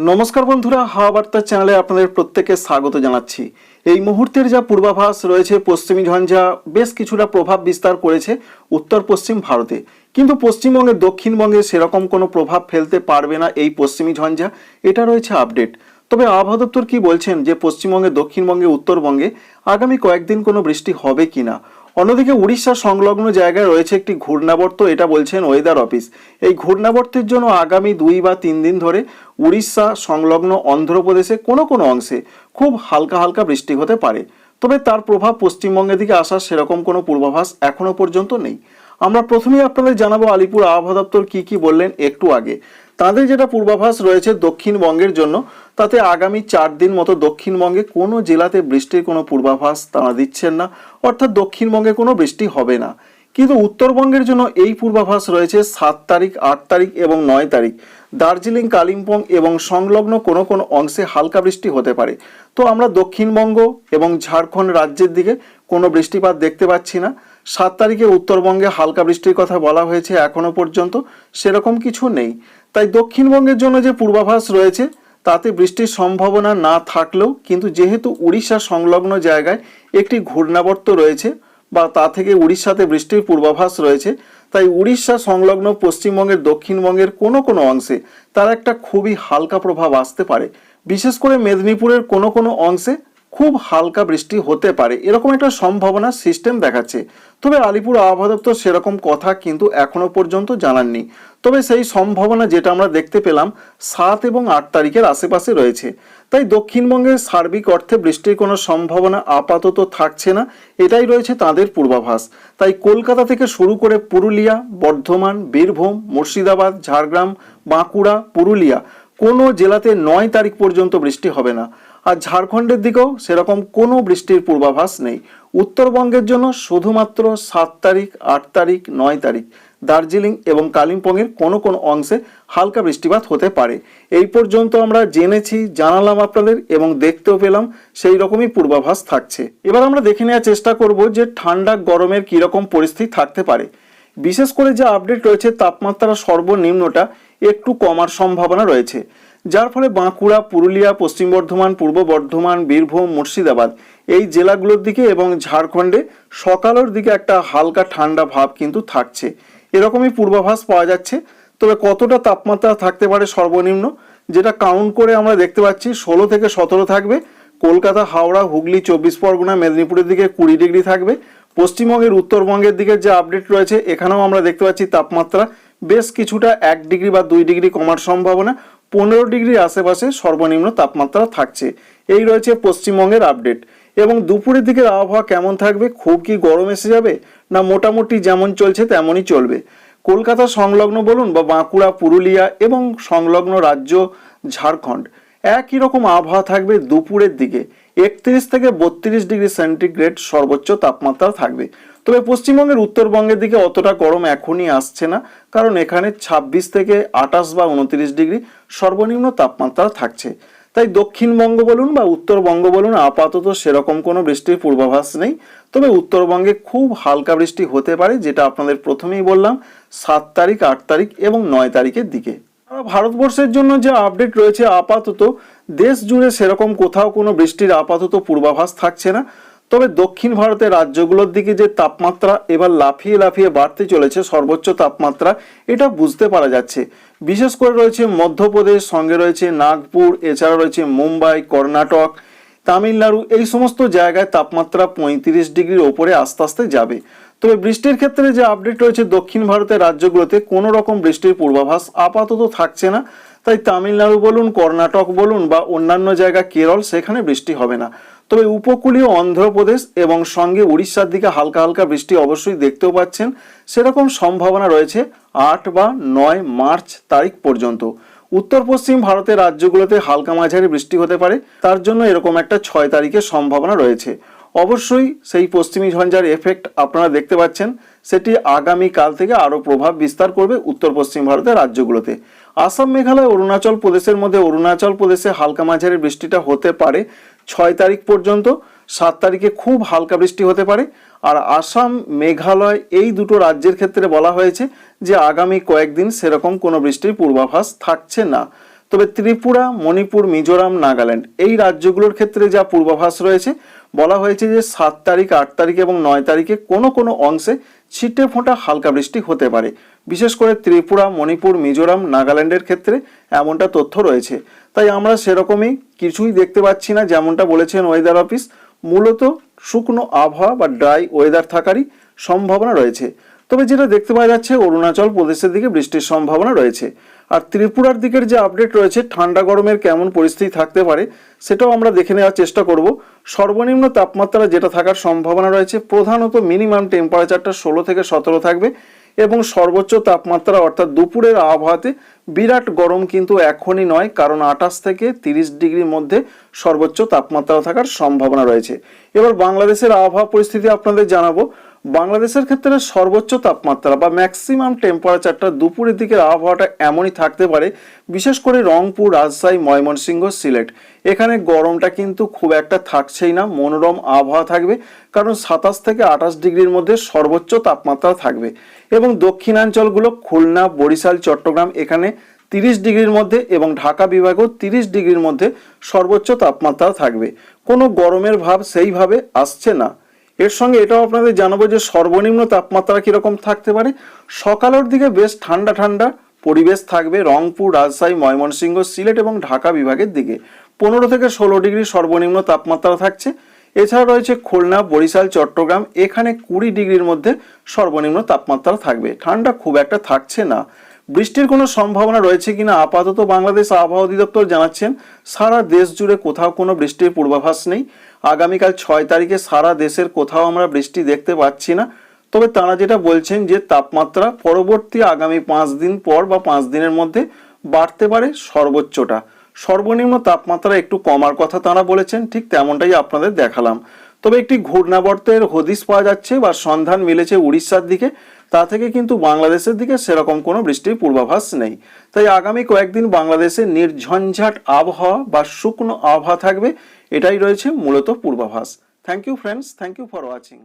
নমস্কার বন্ধুরা, হাওয়া বার্তা চ্যানেলে আপনাদের প্রত্যেককে স্বাগত জানাচ্ছি। এই মুহূর্তের যা পূর্বাভাস রয়েছে, পশ্চিমী ঝঞ্ঝা বেশ কিছুটা প্রভাব বিস্তার করেছে উত্তর পশ্চিম ভারতে, কিন্তু পশ্চিমবঙ্গে দক্ষিণবঙ্গে সেরকম কোনো প্রভাব ফেলতে পারবে না এই পশ্চিমী ঝঞ্ঝা। এটা রয়েছে আপডেট। তবে আবহাওয়া দপ্তর কি বলছেন যে পশ্চিমবঙ্গে, দক্ষিণবঙ্গে, উত্তরবঙ্গে আগামী কয়েকদিন কোনো বৃষ্টি হবে কিনা। অন্যদিকে উড়িষ্যা সংলগ্ন জায়গায় রয়েছে একটি ঘূর্ণাবর্ত, এটা বলছেন ওয়েদার অফিস। এই ঘূর্ণাবর্তের জন্য আগামী 2 বা 3 দিন ধরে উড়িষ্যা সংলগ্ন অন্ধ্রপ্রদেশে কোনো কোনো অংশে খুব হালকা হালকা বৃষ্টি হতে পারে। তবে তার প্রভাব পশ্চিমবঙ্গের দিকে আসার সেরকম কোনো পূর্বাভাস এখনো পর্যন্ত নেই। আমরা প্রথমেই আপনাদের জানাবো আলিপুর আবহাওয়া দপ্তর কি বললেন একটু আগে। তাদের যেটা পূর্বাভাস রয়েছে দক্ষিণবঙ্গের জন্য, তাতে আগামী 4 দিন মতো দক্ষিণবঙ্গে কোনো জেলাতে বৃষ্টির কোনো পূর্বাভাস তারা দিচ্ছেন না, অর্থাৎ দক্ষিণবঙ্গে কোনো বৃষ্টি হবে না। কিন্তু উত্তরবঙ্গের জন্য এই পূর্বাভাস রয়েছে 7 তারিখ, 8 তারিখ এবং 9 তারিখ দার্জিলিং, কালিম্পং এবং সংলগ্ন কোনো কোনো অংশে হালকা বৃষ্টি হতে পারে। তো আমরা দক্ষিণবঙ্গ এবং ঝাড়খণ্ড রাজ্যের দিকে কোনো বৃষ্টিপাত দেখতে পাচ্ছি না। 7 তারিখে উত্তরবঙ্গে হালকা বৃষ্টির কথা বলা হয়েছে, এখনো পর্যন্ত সেরকম কিছু নেই। তাই দক্ষিণবঙ্গের জন্য যে পূর্বাভাস রয়েছে তাতে বৃষ্টির সম্ভাবনা না থাকলেও, কিন্তু যেহেতু উড়িষ্যা সংলগ্ন জায়গায় একটি ঘূর্ণাবর্ত রয়েছে বা তা থেকে উড়িষ্যাতে বৃষ্টির পূর্বাভাস রয়েছে, তাই উড়িষ্যা সংলগ্ন পশ্চিমবঙ্গের, দক্ষিণবঙ্গের কোনো কোনো অংশে তার একটা খুবই হালকা প্রভাব আসতে পারে। বিশেষ করে মেদিনীপুরের কোনো কোনো অংশে খুব হালকা বৃষ্টি হতে পারে, এরকম একটা সম্ভাবনা সিস্টেম দেখাচ্ছে। তবে আলিপুর আবহাওয়া দপ্তর সেরকম কথা কিন্তু এখনো পর্যন্ত জানাননি। তবে সেই সম্ভাবনা যেটা আমরা দেখতে পেলাম 7 এবং 8 তারিখের আশেপাশে রয়েছে। তাই দক্ষিণবঙ্গের সার্বিক অর্থে বৃষ্টির কোনো সম্ভাবনা আপাতত থাকছে না, এটাই রয়েছে তাদের পূর্বাভাস। তাই কলকাতা থেকে শুরু করে পুরুলিয়া, বর্ধমান, বীরভূম, মুর্শিদাবাদ, ঝাড়গ্রাম, বাঁকুড়া, পুরুলিয়া কোনো জেলাতে 9 তারিখ পর্যন্ত বৃষ্টি হবে না। আর ঝাড়খণ্ডের দিকেও সেরকম কোনো বৃষ্টির পূর্বাভাস নেই। উত্তরবঙ্গের জন্য শুধুমাত্র 7 তারিখ, 8 তারিখ, 9 তারিখ দার্জিলিং এবং কালিম্পংয়ের কোনো কোনো অংশে হালকা বৃষ্টিপাত হতে পারে। এই পর্যন্ত আমরা জেনেছি, জানালাম আপনাদের এবং দেখতেও পেলাম সেই রকমই পূর্বাভাস থাকছে। এবার আমরা দেখে নেওয়ার চেষ্টা করব যে ঠান্ডা গরমের কীরকম পরিস্থিতি থাকতে পারে। বিশেষ করে যে আপডেট রয়েছে, তাপমাত্রা সর্বনিম্নটা একটু কমার সম্ভাবনা রয়েছে, যার ফলে বাঁকুড়া, পুরুলিয়া, পশ্চিম বর্ধমান, পূর্ব বর্ধমান, বীরভূম, মুর্শিদাবাদ এই জেলাগুলোর দিকে এবং ঝাড়খণ্ডে সকালের দিকে একটা হালকা ঠান্ডা ভাব কিন্তু থাকছে, এরকমই পূর্বাভাস পাওয়া যাচ্ছে। তবে কতটা তাপমাত্রা থাকতে পারে সর্বনিম্ন, যেটা কাউন্ট করে আমরা দেখতে পাচ্ছি 16 থেকে 17 থাকবে। কলকাতা, হাওড়া, হুগলি, 24 পরগনা, মেদিনীপুরের দিকে 20 ডিগ্রি থাকবে। পশ্চিমবঙ্গের, উত্তরবঙ্গের দিকে যে আপডেট রয়েছে এখানেও আমরা দেখতে পাচ্ছি তাপমাত্রা বেশ কিছুটা 1 ডিগ্রি বা 2 ডিগ্রি কমার সম্ভাবনা, 15 ডিগ্রির আশেপাশে সর্বনিম্ন তাপমাত্রা থাকছে। এই রয়েছে পশ্চিমবঙ্গের আপডেট। এবং দুপুরের দিকের আবহাওয়া কেমন থাকবে, খুব কি গরম এসে যাবে না মোটামুটি যেমন চলছে তেমনই চলবে। কলকাতা সংলগ্ন বলুন বা বাঁকুড়া, পুরুলিয়া এবং সংলগ্ন রাজ্য ঝাড়খণ্ড একই রকম আবহাওয়া থাকবে। দুপুরের দিকে 31 থেকে 32 ডিগ্রি সেন্টিগ্রেড সর্বোচ্চ তাপমাত্রা থাকবে। তবে পশ্চিমবঙ্গের, উত্তরবঙ্গের দিকে অতটা গরম এখনই আসছে না, কারণ এখানে 26 থেকে 28 বা 29 ডিগ্রি সর্বনিম্ন তাপমাত্রা থাকছে। তাই দক্ষিণবঙ্গ বলুন বা উত্তরবঙ্গ বলুন আপাতত সেরকম কোনো বৃষ্টির পূর্বাভাস নেই। তবে উত্তরবঙ্গে খুব হালকা বৃষ্টি হতে পারে, যেটা আপনাদের প্রথমেই বললাম 7 তারিখ, 8 তারিখ এবং 9 তারিখের দিকে। ভারতবর্ষের জন্য যে আপডেট রয়েছে, আপাতত দেশ জুড়ে সেরকম কোথাও কোনো বৃষ্টির আপাতত পূর্বাভাস থাকছে না। তবে দক্ষিণ ভারতের রাজ্যগুলোর দিকে যে তাপমাত্রা এবার লাফিয়ে লাফিয়ে বাড়তে চলেছে, সর্বোচ্চ তাপমাত্রা, এটা বুঝতে পারা যাচ্ছে। বিশেষ করে রয়েছে মধ্যপ্রদেশ, সঙ্গে রয়েছে নাগপুর, এছাড়া রয়েছে মুম্বাই, কর্ণাটক, তামিলনাড়ু, এই সমস্ত জায়গায় তাপমাত্রা 35 ডিগ্রির ওপরে আস্তে আস্তে যাবে। তবে বৃষ্টির ক্ষেত্রে যে আপডেট রয়েছে, দক্ষিণ ভারতের রাজ্যগুলোতে কোনো রকম বৃষ্টির পূর্বাভাস আপাতত থাকছে না। তাই তামিলনাড়ু বলুন, কর্ণাটক বলুন বা অন্যান্য জায়গা কেরল, সেখানে বৃষ্টি হবে না। তবে উপকূলীয় অন্ধ্রপ্রদেশ এবং সঙ্গে উড়িষ্যার দিকে হালকা হালকা বৃষ্টি অবশ্যই দেখতেও পাচ্ছেন, সেরকম সম্ভাবনা রয়েছে 8 বা 9 মার্চ তারিখ পর্যন্ত। উত্তর পশ্চিম ভারতের রাজ্যগুলোতে হালকা মাঝারি বৃষ্টি হতে পারে, তার জন্য এরকম একটা 6 তারিখের সম্ভাবনা রয়েছে। অবশ্যই সেই পশ্চিমী ঝঞ্ঝার এফেক্ট আপনারা দেখতে পাচ্ছেন, সেটি আগামী কাল থেকে আরও প্রভাব বিস্তার করবে উত্তর পশ্চিম ভারতের রাজ্যগুলোতে। আসাম, মেঘালয়, অরুণাচল প্রদেশের মধ্যে অরুণাচল প্রদেশে হালকা মাঝারি বৃষ্টিটা হতে পারে 6 তারিখ পর্যন্ত। 7 তারিখে খুব হালকা বৃষ্টি হতে পারে। আর আসাম, মেঘালয় এই দুটো রাজ্যের ক্ষেত্রে বলা হয়েছে যে আগামী কয়েকদিন সেরকম কোনো বৃষ্টির পূর্বাভাস থাকছে না। তবে ত্রিপুরা, মণিপুর, মিজোরাম, নাগাল্যান্ড এই রাজ্যগুলোর ক্ষেত্রে যা পূর্বাভাস রয়েছে, বলা হয়েছে যে 7 তারিখ, 8 তারিখ এবং 9 তারিখে কোনো কোনো অংশে ছিটে ফোঁটা হালকা বৃষ্টি হতে পারে। বিশেষ করে ত্রিপুরা, মণিপুর, মিজোরাম, নাগাল্যান্ডের ক্ষেত্রে এমনটা তথ্য রয়েছে। তাই আমরা সেরকমই কিছুই দেখতে পাচ্ছি না, যেমনটা বলেছেন ওয়েদার অফিস। মূলত শুকনো আবহাওয়া বা ড্রাই ওয়েদার থাকারই সম্ভাবনা রয়েছে। তবে যেটা দেখতে পাওয়া যাচ্ছে, অরুণাচল প্রদেশের দিকে বৃষ্টির সম্ভাবনা রয়েছে। আর ত্রিপুরার দিকের যে আপডেট রয়েছে, ঠান্ডা গরমের কেমন পরিস্থিতি থাকতে পারে সেটাও আমরা দেখে নেওয়ার চেষ্টা করব। সর্বনিম্ন তাপমাত্রা যেটা থাকার সম্ভাবনা রয়েছে, প্রধানত মিনিমাম টেম্পারেচারটা 16 থেকে 17 থাকবে এবং সর্বোচ্চ তাপমাত্রা অর্থাৎ দুপুরের আবহাওয়াতে বিরাট গরম কিন্তু এখনই নয়, কারণ 28 থেকে 30 ডিগ্রির মধ্যে সর্বোচ্চ তাপমাত্রা থাকার সম্ভাবনা রয়েছে। এবার বাংলাদেশের আবহাওয়া পরিস্থিতি আপনাদের জানাবো। বাংলাদেশের ক্ষেত্রে সর্বোচ্চ তাপমাত্রা বা ম্যাক্সিমাম টেম্পারেচারটা দুপুরের দিকের আবহাওয়াটা এমনই থাকতে পারে, বিশেষ করে রংপুর, রাজশাহী, ময়মনসিংহ, সিলেট। এখানে গরমটা কিন্তু খুব একটা থাকছেই না, মনোরম আবহাওয়া থাকবে, কারণ 27 থেকে 28 ডিগ্রির মধ্যে সর্বোচ্চ তাপমাত্রা থাকবে। এবং দক্ষিণাঞ্চলগুলো খুলনা, বরিশাল, চট্টগ্রাম এখানে 30 ডিগ্রির মধ্যে এবং ঢাকা বিভাগেও 30 ডিগ্রির মধ্যে সর্বোচ্চ তাপমাত্রা থাকবে। কোনো গরমের ভাব সেইভাবে আসছে না। এর সঙ্গে এটাও আপনাদের জানাবো যে সর্বনিম্ন তাপমাত্রা কিরকম থাকতে পারে। সকালের দিকে বেশ ঠান্ডা ঠান্ডা পরিবেশ থাকবে রংপুর, রাজশাহী, ময়মনসিংহ, সিলেট এবং ঢাকা বিভাগের দিকে। 15 থেকে 16 ডিগ্রি সর্বনিম্ন তাপমাত্রা থাকছে। এছাড়া রয়েছে খুলনা, বরিশাল, চট্টগ্রাম এখানে 20 ডিগ্রির মধ্যে সর্বনিম্ন তাপমাত্রা থাকবে। ঠান্ডা খুব একটা থাকছে না। বৃষ্টির কোনো সম্ভাবনা রয়েছে কিনা আপাতত বাংলাদেশ আবহাওয়া অধিদপ্তর জানাচ্ছেন সারা দেশ জুড়ে কোথাও কোনো বৃষ্টির পূর্বাভাস নেই। আগামীকাল 6 তারিখে সারা দেশের কোথাও আমরা বৃষ্টি দেখতে পাচ্ছি না। তবে তারা যেটা বলছেন যে তাপমাত্রা পরবর্তী আগামী 5 দিন পর বা 5 দিনের মধ্যে বাড়তে পারে সর্বোচ্চটা। সর্বনিম্ন তাপমাত্রা একটু কমার কথা তারা বলেছেন, ঠিক তেমনটাই আপনাদের দেখালাম। তবে একটি ঘূর্ণাবর্তের হদিশ পাওয়া যাচ্ছে বা সন্ধান মিলেছে উড়িষ্যার দিকে, তা থেকে কিন্তু বাংলাদেশের দিকে সেরকম কোনো বৃষ্টির পূর্বাভাস নেই। তাই আগামী কয়েকদিন বাংলাদেশে নির্ঝঞ্ঝাট আবহাওয়া বা শুকনো আবহাওয়া থাকবে, এটাই রয়েছে মূলত পূর্বাভাস। Thank you friends, thank you for watching.